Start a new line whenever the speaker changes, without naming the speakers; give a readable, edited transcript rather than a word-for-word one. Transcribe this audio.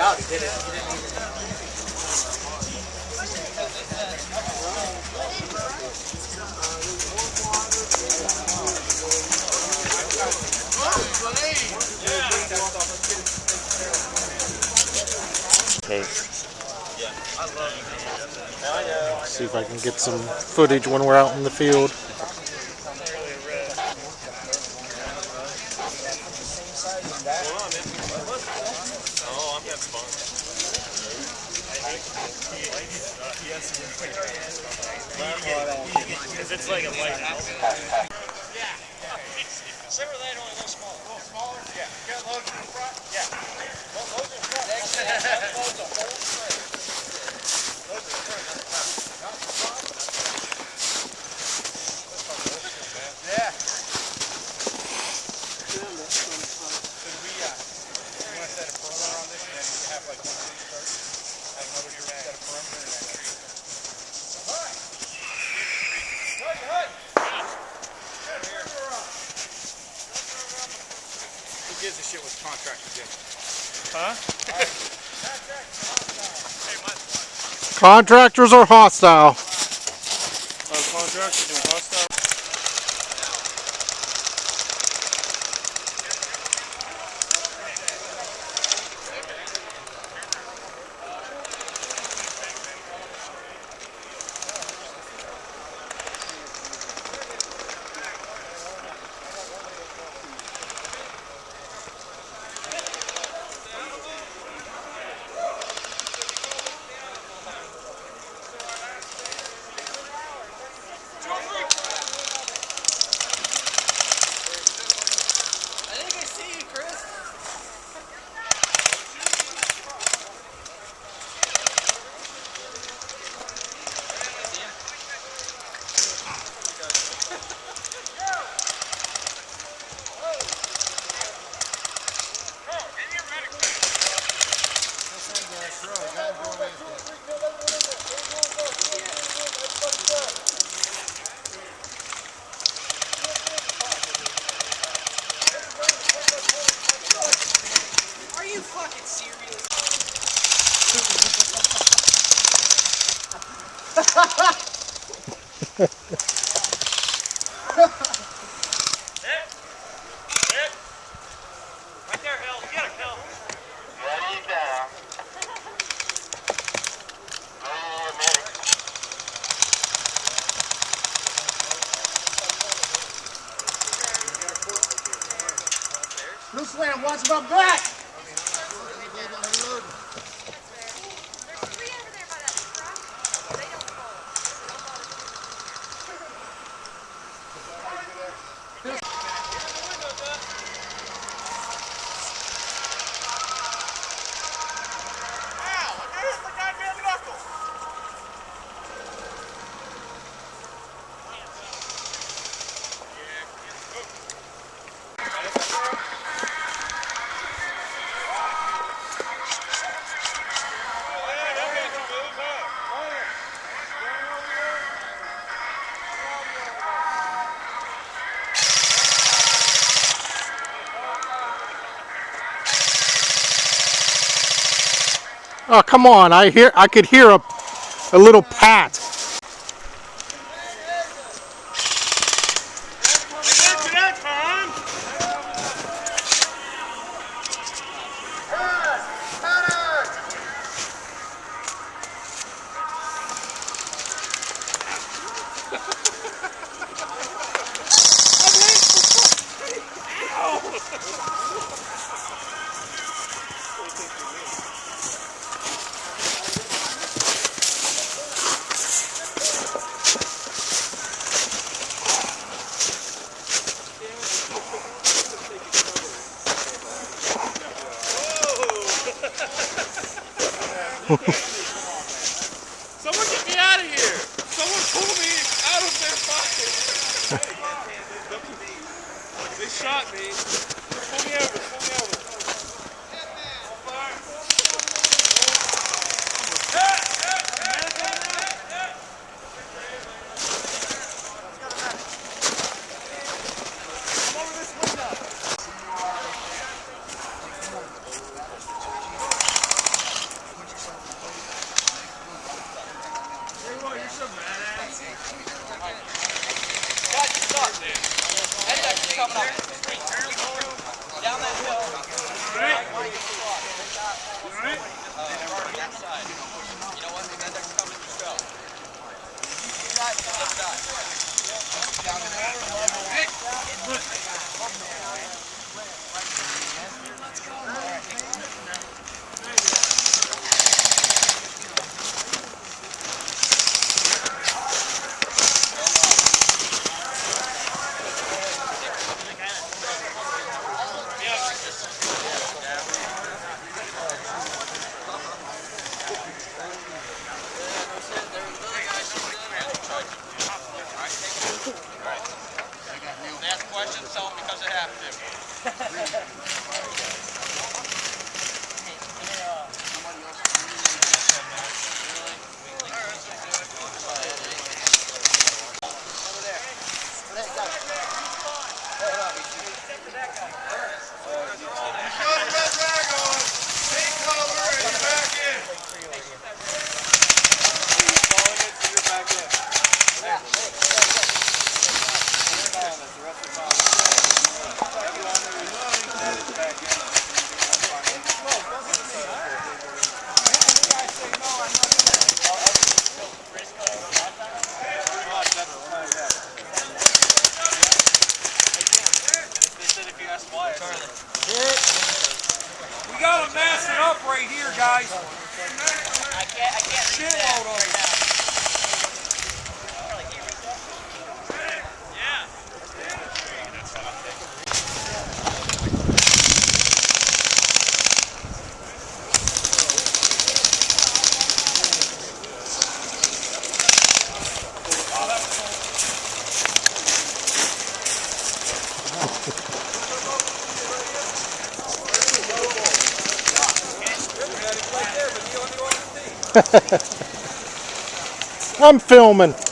Okay. See if I can get some footage when we're out in the field.
It's like a lighthouse. Yeah. Consider that only a little smaller. A little smaller? Yeah. You got loads in the front? Yeah. Loads in the front. Loads of whole tray. Loads in the front. Yeah. Could we, you want to set a perimeter on this and then have like one of these starts? Have another set a perimeter and then who gives a shit what contractor gets? Huh?
Contractors are hostile.
Contractors doing hostile? Are you fucking serious? Right there, Hill. Get it, Hill. Ready down. Blue Slam, watch my back!
Oh, come on. I could hear a little pat.
Someone get me out of here! Someone pull me out of their pocket! They shot me. Pull me over, pull me over. Come over this window. God, you suck. Head is coming up. Down that hill. Inside. You know what? The Mendek's coming to show. Ask questions, tell them because they have to.
We got them massing up right here, guys.
I can't
Shitload of it.
I'm filming.